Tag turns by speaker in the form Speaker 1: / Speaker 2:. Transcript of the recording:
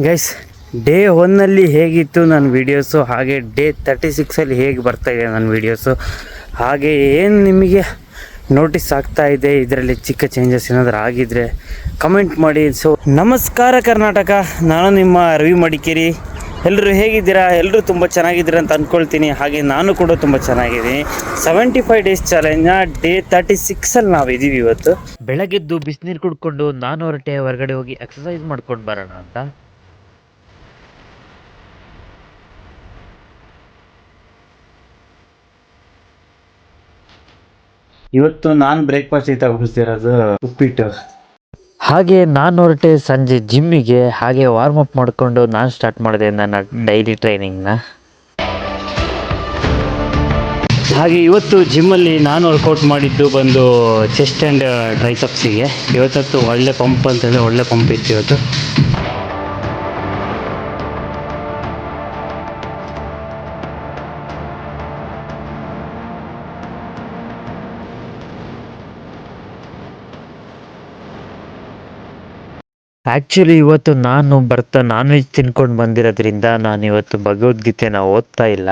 Speaker 1: Guys, day 1 ಹೇಗಿತ್ತು ನನ್ನ videos, ಹಾಗೆ ಡೇ 36 ಹೇಗೆ ಬರ್ತಾಯಿದೆ ನನ್ನ ವೀಡಿಯೋಸು, ಹಾಗೆ ಏನು ನಿಮಗೆ ನೋಟಿಸ್ ಆಗ್ತಾ ಇದೆ, ಇದರಲ್ಲಿ ಚಿಕ್ಕ ಚೇಂಜಸ್ ಏನಾದರೂ ಆಗಿದ್ದರೆ ಕಮೆಂಟ್ ಮಾಡಿ. ಸೊ ನಮಸ್ಕಾರ ಕರ್ನಾಟಕ, ನಾನು ನಿಮ್ಮ ರವಿ ಮಡಿಕೇರಿ. ಎಲ್ಲರೂ ಹೇಗಿದ್ದೀರಾ? ಎಲ್ಲರೂ ತುಂಬ ಚೆನ್ನಾಗಿದ್ದೀರಾ ಅಂತ ಅಂದ್ಕೊಳ್ತೀನಿ. ಹಾಗೆ ನಾನು ಕೂಡ ತುಂಬ ಚೆನ್ನಾಗಿದ್ದೀನಿ. 75 ಡೇಸ್ ಚಾಲೆಂಜ್ನ ಡೇ 36 ನಾವು ಇದ್ದೀವಿ ಇವತ್ತು.
Speaker 2: ಬೆಳಗ್ಗೆದ್ದು ಬಿಸಿನೀರು ಕುಡ್ಕೊಂಡು ನಾನು ಹೊರಗಡೆ ಹೋಗಿ ಎಕ್ಸಸೈಸ್ ಮಾಡ್ಕೊಂಡು ಬರೋಣ ಅಂತ.
Speaker 1: ಇವತ್ತು ನಾನು ಬ್ರೇಕ್ಫಾಸ್ಟ್ ತಗೋತಿರೋದು ಉಪ್ಪಿಟ್ಟು.
Speaker 2: ಹಾಗೆ ನಾನು ಹೊರಟೆ ಸಂಜೆ ಜಿಮ್ಮಿಗೆ. ಹಾಗೆ ವಾರ್ಮ್ ಅಪ್ ಮಾಡಿಕೊಂಡು ನಾನು ಸ್ಟಾರ್ಟ್ ಮಾಡಿದೆ ನನ್ನ ಡೈಲಿ ಟ್ರೈನಿಂಗ್ನ.
Speaker 1: ಹಾಗೆ ಇವತ್ತು ಜಿಮ್ಮಲ್ಲಿ ನಾನು ವರ್ಕೌಟ್ ಮಾಡಿದ್ದು ಬಂದು ಚೆಸ್ಟ್ ಆ್ಯಂಡ್ ಟ್ರೈಸಪ್ಸಿಗೆ. ಇವತ್ತತ್ತು ಒಳ್ಳೆ ಪಂಪ್ ಅಂತಂದರೆ ಒಳ್ಳೆ ಪಂಪ್ ಇತ್ತು ಇವತ್ತು.
Speaker 2: ಆ್ಯಕ್ಚುಲಿ ಇವತ್ತು ನಾನು ನಾನ್ ವೆಜ್ ತಿನ್ಕೊಂಡು ಬಂದಿರೋದ್ರಿಂದ ನಾನು ಇವತ್ತು ಭಗವದ್ಗೀತೆನ ಓದ್ತಾ ಇಲ್ಲ.